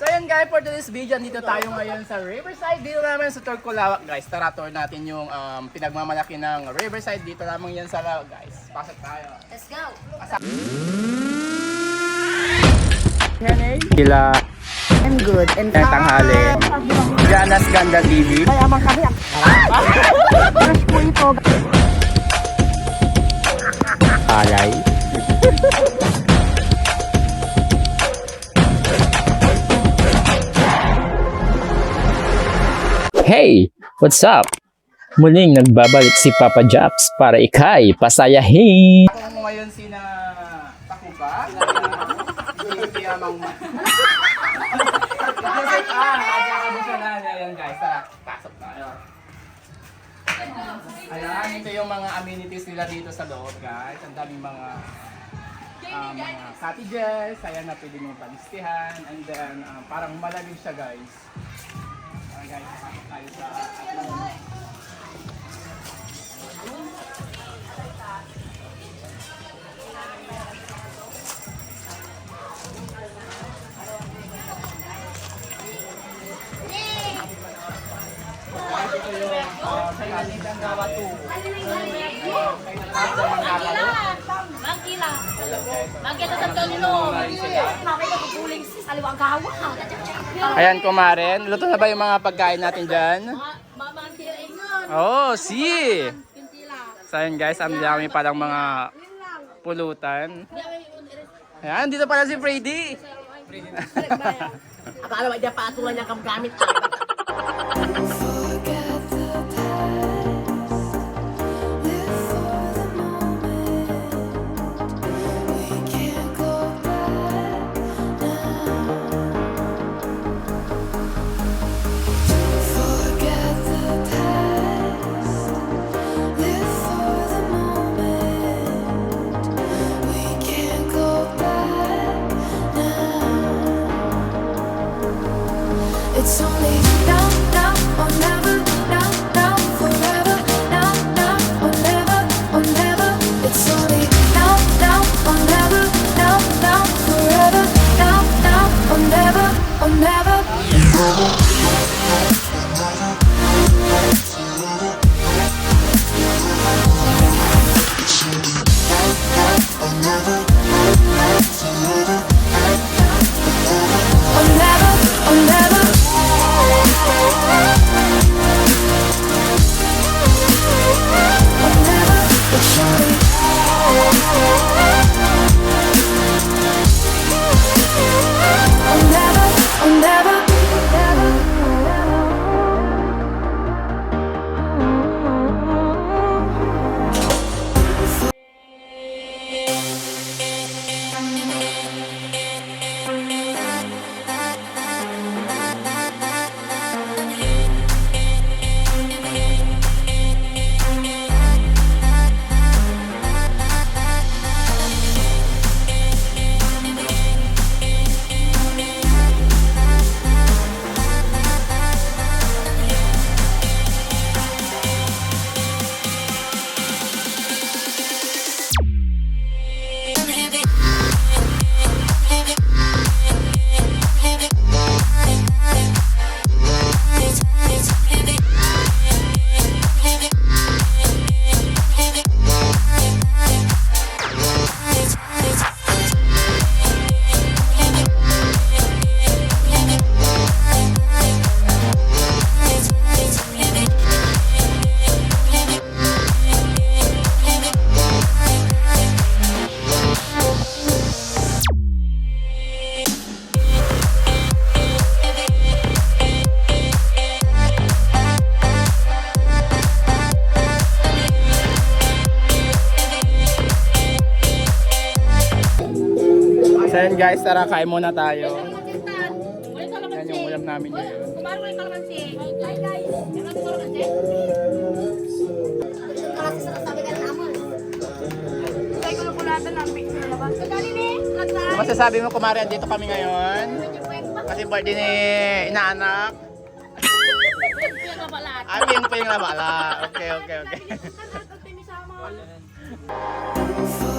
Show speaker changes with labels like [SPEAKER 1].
[SPEAKER 1] So yun guys, for today's video, dito tayo ngayon sa Riverside. Dito naman sa Turcolawak guys. Tara, tour natin yung pinagmamalaki ng Riverside. Dito lamang yan sa Lawak guys. Pasok tayo.
[SPEAKER 2] Let's go!
[SPEAKER 1] Sila
[SPEAKER 2] I'm good. And
[SPEAKER 1] tanghali. Janas Ganda TV.
[SPEAKER 2] kaya mang kami. Fresh po ito.
[SPEAKER 1] Alay.
[SPEAKER 3] Hey! What's up? Muling nagbabalik si Papa Japs para ikay pasayahin.
[SPEAKER 1] Kung ngayon sina Takuba, hindi amang Ayan guys, tara, pasok tayo. Ayan, ito yung mga amenities nila dito sa loob guys. Ang daming mga cottages, ayan na pwede mong palistihan. And then, parang malamig siya guys. Guys, pasok tayo sa sa Kalitan Gawa 2.
[SPEAKER 2] Magkila. Magkita sa Tonino. Makita ko puling sis. Aliwang gawa.
[SPEAKER 1] Ayan, kumaren. Luto na ba yung mga pagkain natin dyan?
[SPEAKER 2] Mamang tiringon.
[SPEAKER 1] Oh, si!
[SPEAKER 2] Pintila.
[SPEAKER 1] So ayan guys, ang dami palang mga pulutan. Ayan, dito pala si Freddy.
[SPEAKER 2] Akala ba niya paatulan niya gamit.
[SPEAKER 4] It's only now, now, or never, now, now, forever, now, now, or never, or never. It's only now, now, or never, now, now, forever, now, now, or never, or never. Or never, or never.
[SPEAKER 1] So ayan guys, tara kain muna tayo. Yan yung ulam namin ngayon.
[SPEAKER 2] Kumain mo yung kalamansi. Hi guys. Yung kalamansi. Kasi sa sabi ka ng amon. Kaya ko na kulatan ng picture na ba? Kadali ni.
[SPEAKER 1] Ano masasabi mo kumare, dito kami ngayon? Kasi birthday ni inaanak. Aming po yung labala. Okay.
[SPEAKER 4] For